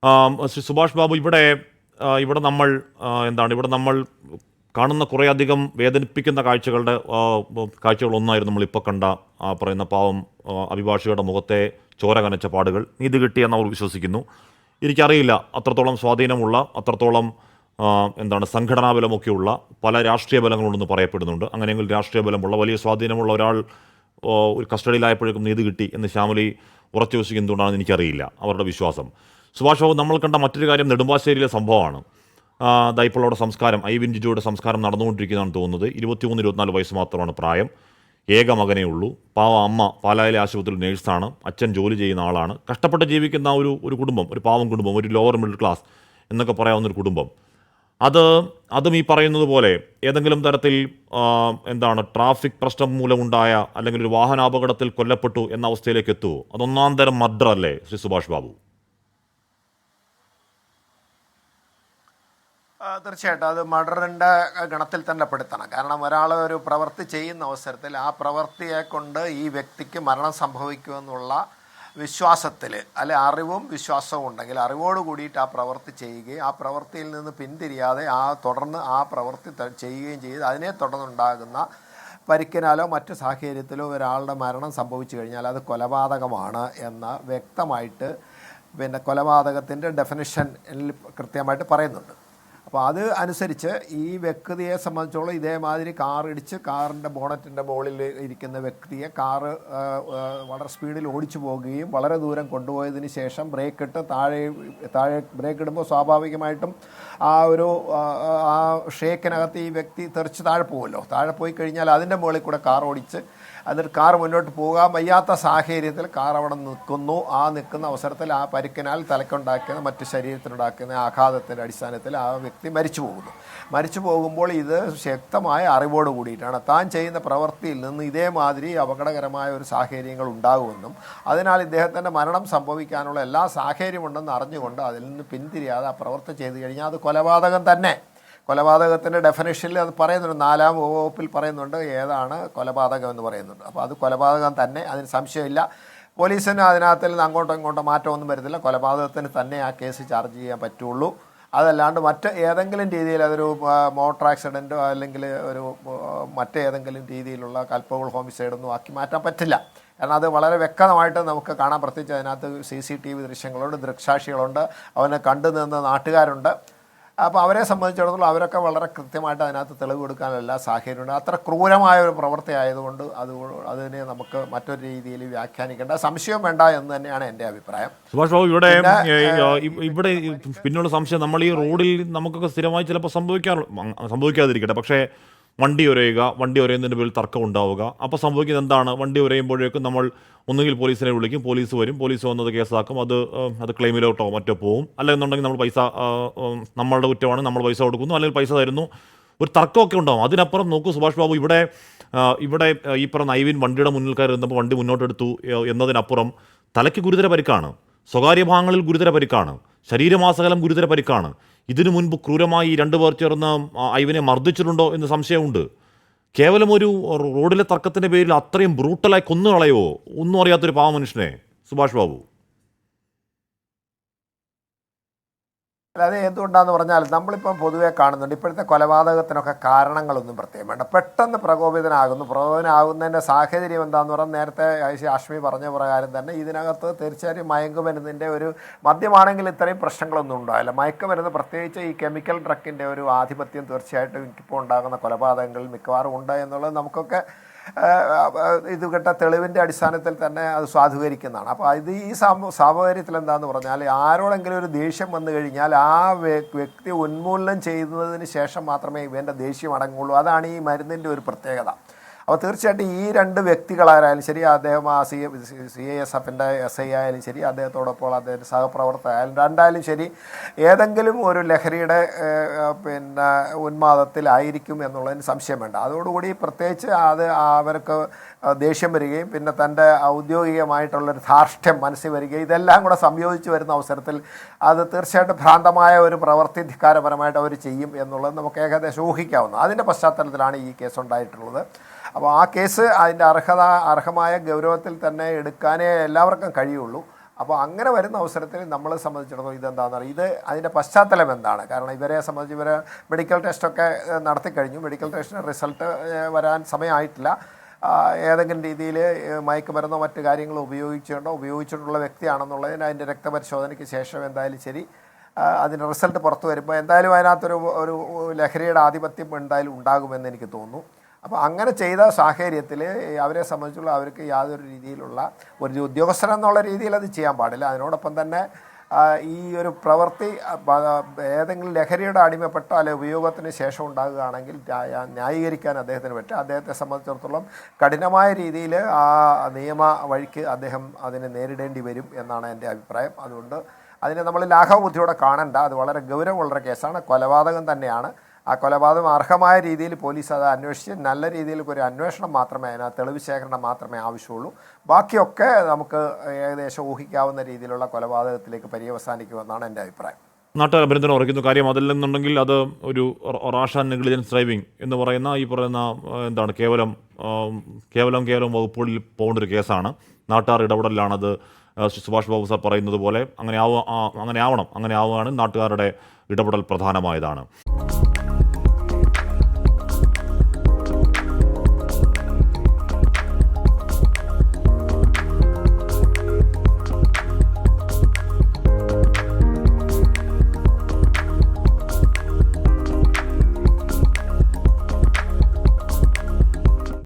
ശ്രീ സുഭാഷ് ബാബു, ഇവിടെ ഇവിടെ നമ്മൾ ഇവിടെ നമ്മൾ കാണുന്ന കുറേയധികം വേദനിപ്പിക്കുന്ന കാഴ്ചകളൊന്നായിരുന്നു നമ്മളിപ്പോൾ കണ്ട പറയുന്ന പാവം അഭിഭാഷകയുടെ മുഖത്തെ ചോര കനച്ച പാടുകൾ. നീതി കിട്ടിയെന്ന് അവർ വിശ്വസിക്കുന്നു. എനിക്കറിയില്ല, അത്രത്തോളം സ്വാധീനമുള്ള, അത്രത്തോളം സംഘടനാ ബലമൊക്കെയുള്ള പല രാഷ്ട്രീയ ബലങ്ങളുണ്ടെന്ന് പറയപ്പെടുന്നുണ്ട്. അങ്ങനെയെങ്കിൽ രാഷ്ട്രീയ ബലമുള്ള വലിയ സ്വാധീനമുള്ള ഒരാൾ ഒരു കസ്റ്റഡിയിലായപ്പോഴേക്കും നീതി കിട്ടി എന്ന് ശ്യാമലി ഉറച്ചു വിശ്വസിക്കുന്നതുകൊണ്ടാണെന്ന് എനിക്കറിയില്ല അവരുടെ വിശ്വാസം. സുഭാഷ് ബാബു, നമ്മൾ കണ്ട മറ്റൊരു കാര്യം നെടുമ്പാശ്ശേരിയിലെ സംഭവമാണ്. ഇപ്പോൾ അവിടെ സംസ്കാരം, ഐവിൻ ജിജോയുടെ സംസ്കാരം നടന്നുകൊണ്ടിരിക്കുന്നതാണ് തോന്നുന്നത്. 23-24 വയസ്സ് മാത്രമാണ് പ്രായം. ഏക മകനേ ഉള്ളൂ. പാവ അമ്മ പാലായിലെ ആശുപത്രിയിൽ നേഴ്സാണ്. അച്ഛൻ ജോലി ചെയ്യുന്ന ആളാണ്. കഷ്ടപ്പെട്ട് ജീവിക്കുന്ന ഒരു കുടുംബം, ഒരു പാവം കുടുംബം, ഒരു ലോവർ മിഡിൽ ക്ലാസ് എന്നൊക്കെ പറയാവുന്നൊരു കുടുംബം. അതും ഈ പറയുന്നത് പോലെ ഏതെങ്കിലും തരത്തിൽ ട്രാഫിക് പ്രശ്നം മൂലമുണ്ടായ അല്ലെങ്കിൽ ഒരു വാഹനാപകടത്തിൽ കൊല്ലപ്പെട്ടു എന്ന അവസ്ഥയിലേക്ക് എത്തുമോ? അതൊന്നാം തരം മർഡർ അല്ലേ ശ്രീ സുഭാഷ് ബാബു? തീർച്ചയായിട്ടും അത് മർഡറിൻ്റെ ഗണത്തിൽ തന്നെ പെടുത്തണം. കാരണം ഒരാൾ ഒരു പ്രവൃത്തി ചെയ്യുന്ന അവസരത്തിൽ ആ പ്രവൃത്തിയെ കൊണ്ട് ഈ വ്യക്തിക്ക് മരണം സംഭവിക്കുമെന്നുള്ള വിശ്വാസത്തിൽ അറിവും വിശ്വാസവും ഉണ്ടെങ്കിൽ അറിവോട് കൂടിയിട്ട് ആ പ്രവൃത്തി ചെയ്യുകയും ആ പ്രവൃത്തിയിൽ നിന്ന് പിന്തിരിയാതെ തുടർന്ന് ആ പ്രവൃത്തി ചെയ്യുകയും ചെയ്ത് അതിനെ തുടർന്നുണ്ടാകുന്ന പരിക്കിനാലോ മറ്റു സാഹചര്യത്തിലോ ഒരാളുടെ മരണം സംഭവിച്ചു കഴിഞ്ഞാൽ അത് കൊലപാതകമാണ് എന്ന് വ്യക്തമായിട്ട് കൊലപാതകത്തിൻ്റെ ഡെഫിനിഷനിൽ കൃത്യമായിട്ട് പറയുന്നുണ്ട്. അപ്പോൾ അത് അനുസരിച്ച് ഈ വ്യക്തിയെ സംബന്ധിച്ചോളം ഇതേമാതിരി കാറിടിച്ച് കാറിൻ്റെ ബോണറ്റിൻ്റെ മുകളിൽ ഇരിക്കുന്ന വ്യക്തിയെ വളരെ സ്പീഡിൽ ഓടിച്ചു പോകുകയും വളരെ ദൂരം കൊണ്ടുപോയതിന് ശേഷം ബ്രേക്കിട്ട് താഴെ ബ്രേക്ക് ഇടുമ്പോൾ സ്വാഭാവികമായിട്ടും ആ ഷേക്കിനകത്ത് ഈ വ്യക്തി തെറിച്ച് താഴെ പോകുമല്ലോ. താഴെ പോയി കഴിഞ്ഞാൽ അതിൻ്റെ മുകളിൽ കൂടെ കാർ ഓടിച്ച് എന്നിട്ട് കാർ മുന്നോട്ട് പോകാൻ വയ്യാത്ത സാഹചര്യത്തിൽ കാർ അവിടെ നിൽക്കുന്നു. ആ നിൽക്കുന്ന അവസരത്തിൽ ആ പരിക്കിനാൽ തലക്കുണ്ടാക്കുന്ന മറ്റ് ശരീരത്തിനുണ്ടാക്കുന്ന ആഘാതത്തിൻ്റെ അടിസ്ഥാനത്തിൽ ആ വ്യക്തി മരിച്ചു പോകുമ്പോൾ ഇത് ശക്തമായ അറിവോട് കൂടിയിട്ടാണ് താൻ ചെയ്യുന്ന പ്രവൃത്തിയിൽ നിന്ന് ഇതേമാതിരി അപകടകരമായ ഒരു സാഹചര്യങ്ങൾ ഉണ്ടാകുമെന്നും അതിനാൽ ഇദ്ദേഹത്തിൻ്റെ മരണം സംഭവിക്കാനുള്ള എല്ലാ സാഹചര്യമുണ്ടെന്ന് അറിഞ്ഞുകൊണ്ട് അതിൽ നിന്ന് പിന്തിരിയാതെ ആ പ്രവൃത്തി ചെയ്തു കഴിഞ്ഞാൽ അത് കൊലപാതകം തന്നെ. കൊലപാതകത്തിൻ്റെ ഡെഫിനിഷനിൽ അത് പറയുന്നുണ്ട്, 4-ാം വകുപ്പിൽ പറയുന്നുണ്ട് ഏതാണ് കൊലപാതകം എന്ന് പറയുന്നുണ്ട്. അപ്പോൾ അത് കൊലപാതകം തന്നെ, അതിന് സംശയമില്ല. പോലീസിന് അതിനകത്തിൽ നിന്ന് അങ്ങോട്ടോ ഇങ്ങോട്ടോ മാറ്റമൊന്നും വരുന്നില്ല. കൊലപാതകത്തിന് തന്നെ ആ കേസ് ചാർജ് ചെയ്യാൻ പറ്റുള്ളൂ. അതല്ലാണ്ട് മറ്റ് ഏതെങ്കിലും രീതിയിൽ അതൊരു മോട്ടോർ ആക്സിഡൻറ്റോ അല്ലെങ്കിൽ മറ്റേതെങ്കിലും രീതിയിലുള്ള കൾപ്പബിൾ ഹോമിസൈഡൊന്നും ആക്കി മാറ്റാൻ പറ്റില്ല. കാരണം അത് വളരെ വ്യക്തമായിട്ട് നമുക്ക് കാണാൻ. പ്രത്യേകിച്ച് അതിനകത്ത് CCTV ദൃശ്യങ്ങളുണ്ട്, ദൃക്സാക്ഷികളുണ്ട്, അവനെ കണ്ടു നിന്ന നാട്ടുകാരുണ്ട്. അപ്പോൾ അവരെ സംബന്ധിച്ചിടത്തോളം അവരൊക്കെ വളരെ കൃത്യമായിട്ട് അതിനകത്ത് തെളിവ് കൊടുക്കാനുള്ള സാഹചര്യമുണ്ട്. അത്ര ക്രൂരമായ ഒരു പ്രവൃത്തി ആയതുകൊണ്ട് അതിനെ നമുക്ക് മറ്റൊരു രീതിയിൽ വ്യാഖ്യാനിക്കേണ്ട സംശയം വേണ്ട എന്ന് തന്നെയാണ് എൻ്റെ അഭിപ്രായം. സുഭാഷ് ബാബു, ഇവിടെ പിന്നുള്ള സംശയം, നമ്മൾ ഈ റോഡിൽ നമുക്കൊക്കെ സ്ഥിരമായി ചിലപ്പോൾ സംഭവിക്കാതിരിക്കട്ടെ, പക്ഷേ വണ്ടി ഉരയുന്നതിൻ്റെ പേരിൽ തർക്കം ഉണ്ടാവുക. അപ്പോൾ സംഭവിക്കുന്നത് എന്താണ്? വണ്ടി ഉരയുമ്പോഴേക്കും നമ്മൾ ഒന്നുകിൽ പോലീസിനെ വിളിക്കും, പോലീസ് വരും, പോലീസ് വന്നത് കേസാക്കും, അത് ക്ലെയിമിലോട്ടോ മറ്റോ പോവും. അല്ലെന്നുണ്ടെങ്കിൽ നമ്മൾ നമ്മളുടെ കുറ്റമാണ്, നമ്മൾ പൈസ കൊടുക്കുന്നു, അല്ലെങ്കിൽ പൈസ തരുന്നു, ഒരു തർക്കമൊക്കെ ഉണ്ടാവും. അതിനപ്പുറം നോക്കൂ സുഭാഷ് ബാബു, ഇവിടെ ഈ പറഞ്ഞ ഐവിൻ വണ്ടിയുടെ മുന്നിൽ കയറി നിന്നപ്പോൾ വണ്ടി മുന്നോട്ടെടുത്തു എന്നതിനപ്പുറം തലയ്ക്ക് ഗുരുതര പരിക്കാണ്, സ്വകാര്യ ഭാഗങ്ങളിൽ ഗുരുതര പരിക്കാണ്, ശരീരമാസകലം ഗുരുതര പരിക്കാണ്. ഇതിനു മുൻപ് ക്രൂരമായി 2 പേർ ചേർന്ന് ഐവിനെ മർദ്ദിച്ചിട്ടുണ്ടോ എന്ന് സംശയമുണ്ട്. കേവലം ഒരു റോഡിലെ തർക്കത്തിൻ്റെ പേരിൽ അത്രയും ബ്രൂട്ടലായി കൊന്നുകളയോ ഒന്നും അറിയാത്തൊരു പാവ മനുഷ്യനെ സുഭാഷ് ബാബു? അത് എന്തുകൊണ്ടാന്ന് പറഞ്ഞാൽ നമ്മളിപ്പം പൊതുവെ കാണുന്നുണ്ട് ഇപ്പോഴത്തെ കൊലപാതകത്തിനൊക്കെ കാരണങ്ങളൊന്നും പ്രത്യേകം വേണ്ട. പെട്ടെന്ന് പ്രകോപിതനാകുന്നതിൻ്റെ സാഹചര്യം എന്താണെന്ന് പറഞ്ഞാൽ നേരത്തെ ആഷ്മി പറഞ്ഞ പ്രകാരം തന്നെ ഇതിനകത്ത് തീർച്ചയായും മയക്കുമരുന്നിൻ്റെ ഒരു മദ്യമാണെങ്കിൽ ഇത്രയും പ്രശ്നങ്ങളൊന്നും ഉണ്ടാവില്ല. മയക്കുമരുന്ന് പ്രത്യേകിച്ച് ഈ കെമിക്കൽ ഡ്രഗിൻ്റെ ഒരു ആധിപത്യം തീർച്ചയായിട്ടും ഇപ്പോൾ ഉണ്ടാകുന്ന കൊലപാതകങ്ങളിൽ മിക്കവാറും ഉണ്ട് എന്നുള്ളത് നമുക്കൊക്കെ ഇത് കേട്ട തെളിവിൻ്റെ അടിസ്ഥാനത്തിൽ തന്നെ അത് സ്വാധീകരിക്കുന്നതാണ്. അപ്പോൾ ഇത് ഈ സാഹചര്യത്തിൽ എന്താണെന്ന് പറഞ്ഞാൽ ആരോടെങ്കിലും ഒരു ദേഷ്യം വന്നു കഴിഞ്ഞാൽ ആ വ്യക്തി ഉന്മൂലനം ചെയ്യുന്നതിന് ശേഷം മാത്രമേ ഇവൻ്റെ ദേഷ്യം അടങ്ങുള്ളൂ. അതാണ് ഈ മരുന്നിൻ്റെ ഒരു പ്രത്യേകത. അപ്പോൾ തീർച്ചയായിട്ടും ഈ 2 വ്യക്തികളായാലും ശരി, അദ്ദേഹം ആ CISFൻ്റെ SI ആയാലും ശരി, അദ്ദേഹത്തോടൊപ്പം അദ്ദേഹത്തിൻ്റെ സഹപ്രവർത്തകരായാലും രണ്ടായാലും ശരി, ഏതെങ്കിലും ഒരു ലഹരിയുടെ ഉന്മാദത്തിലായിരിക്കും എന്നുള്ളതിന് സംശയം വേണ്ട. അതോടുകൂടി പ്രത്യേകിച്ച് അവർക്ക് ദേഷ്യം വരികയും പിന്നെ തൻ്റെ ഔദ്യോഗികമായിട്ടുള്ളൊരു ധാർഷ്ട്യം മനസ്സിൽ വരികയും ഇതെല്ലാം കൂടെ സംയോജിച്ച് വരുന്ന അവസരത്തിൽ അത് തീർച്ചയായിട്ടും ഭ്രാന്തമായ ഒരു പ്രവൃത്തി ധിക്കാരപരമായിട്ട് അവർ ചെയ്യും എന്നുള്ളത് നമുക്ക് ഏകദേശം ഊഹിക്കാവുന്നു. അതിൻ്റെ പശ്ചാത്തലത്തിലാണ് ഈ കേസ് ഉണ്ടായിട്ടുള്ളത്. അപ്പോൾ ആ കേസ് അതിൻ്റെ അർഹമായ ഗൗരവത്തിൽ തന്നെ എടുക്കാനേ എല്ലാവർക്കും കഴിയുള്ളൂ. അപ്പോൾ അങ്ങനെ വരുന്ന അവസരത്തിൽ നമ്മളെ സംബന്ധിച്ചിടത്തോളം ഇതെന്താണെന്ന് പറയുക, ഇത് അതിൻ്റെ പശ്ചാത്തലം എന്താണ്? കാരണം ഇവരെ സംബന്ധിച്ച് ഇവർ മെഡിക്കൽ ടെസ്റ്റൊക്കെ നടത്തിക്കഴിഞ്ഞു. മെഡിക്കൽ ടെസ്റ്റിന് റിസൾട്ട് വരാൻ സമയമായിട്ടില്ല. ഏതെങ്കിലും രീതിയിൽ മയക്കുമരുന്നോ മറ്റു കാര്യങ്ങളോ ഉപയോഗിച്ചിട്ടുള്ള വ്യക്തിയാണെന്നുള്ളതിന് അതിൻ്റെ രക്തപരിശോധനയ്ക്ക് ശേഷം എന്തായാലും ശരി അതിൻ്റെ റിസൾട്ട് പുറത്തു വരുമ്പോൾ എന്തായാലും അതിനകത്തൊരു ലഹരിയുടെ ആധിപത്യം എന്തായാലും ഉണ്ടാകുമെന്ന് എനിക്ക് തോന്നുന്നു. അപ്പോൾ അങ്ങനെ ചെയ്ത സാഹചര്യത്തിൽ അവരെ സംബന്ധിച്ചുള്ള അവർക്ക് യാതൊരു രീതിയിലുള്ള ഒരു ഉദ്യോഗസ്ഥനെന്നുള്ള രീതിയിൽ അത് ചെയ്യാൻ പാടില്ല. അതിനോടൊപ്പം തന്നെ ഈ ഒരു പ്രവൃത്തി ഏതെങ്കിലും ലഹരിയുടെ അടിമപ്പെട്ടോ അല്ലെങ്കിൽ ഉപയോഗത്തിന് ശേഷം ഉണ്ടാകുകയാണെങ്കിൽ ന്യായീകരിക്കാൻ അദ്ദേഹത്തിന് പറ്റും. അദ്ദേഹത്തെ സംബന്ധിച്ചിടത്തോളം കഠിനമായ രീതിയിൽ ആ നിയമ വഴിക്ക് അദ്ദേഹം അതിനെ നേരിടേണ്ടി വരും എന്നാണ് എൻ്റെ അഭിപ്രായം. അതുകൊണ്ട് അതിനെ നമ്മൾ ലാഘവബുദ്ധിയോടെ കാണണ്ട. അത് വളരെ ഗൗരവമുള്ളൊരു കേസാണ്, കൊലപാതകം തന്നെയാണ്. ആ കൊലപാതകം അർഹമായ രീതിയിൽ പോലീസ് അത് അന്വേഷിച്ച് നല്ല രീതിയിൽ ഒരു അന്വേഷണം മാത്രമേ, അതിനകത്ത് തെളിവ് ശേഖരണം മാത്രമേ ആവശ്യമുള്ളൂ. ബാക്കിയൊക്കെ നമുക്ക് ഏകദേശം ഊഹിക്കാവുന്ന രീതിയിലുള്ള കൊലപാതകത്തിലേക്ക് പര്യവസാനിക്കുമെന്നാണ് എൻ്റെ അഭിപ്രായം. നാട്ടുകാർ അഭിനന്ദനം ഉറയ്ക്കുന്ന കാര്യം അതല്ലെന്നുണ്ടെങ്കിൽ അത് ഒരു റാഷ് ആൻഡ് നെഗ്ലിജൻസ് ഡ്രൈവിംഗ് എന്ന് പറയുന്ന ഈ പറയുന്ന എന്താണ് കേവലം വകുപ്പുകളിൽ പോകേണ്ട ഒരു കേസാണ്. നാട്ടുകാർ ഇടപെടലാണത്. സുഭാഷ് ബാബു സാർ പറയുന്നത് പോലെ അങ്ങനെ ആവുകയാണ് നാട്ടുകാരുടെ ഇടപെടൽ പ്രധാനമായതാണ്.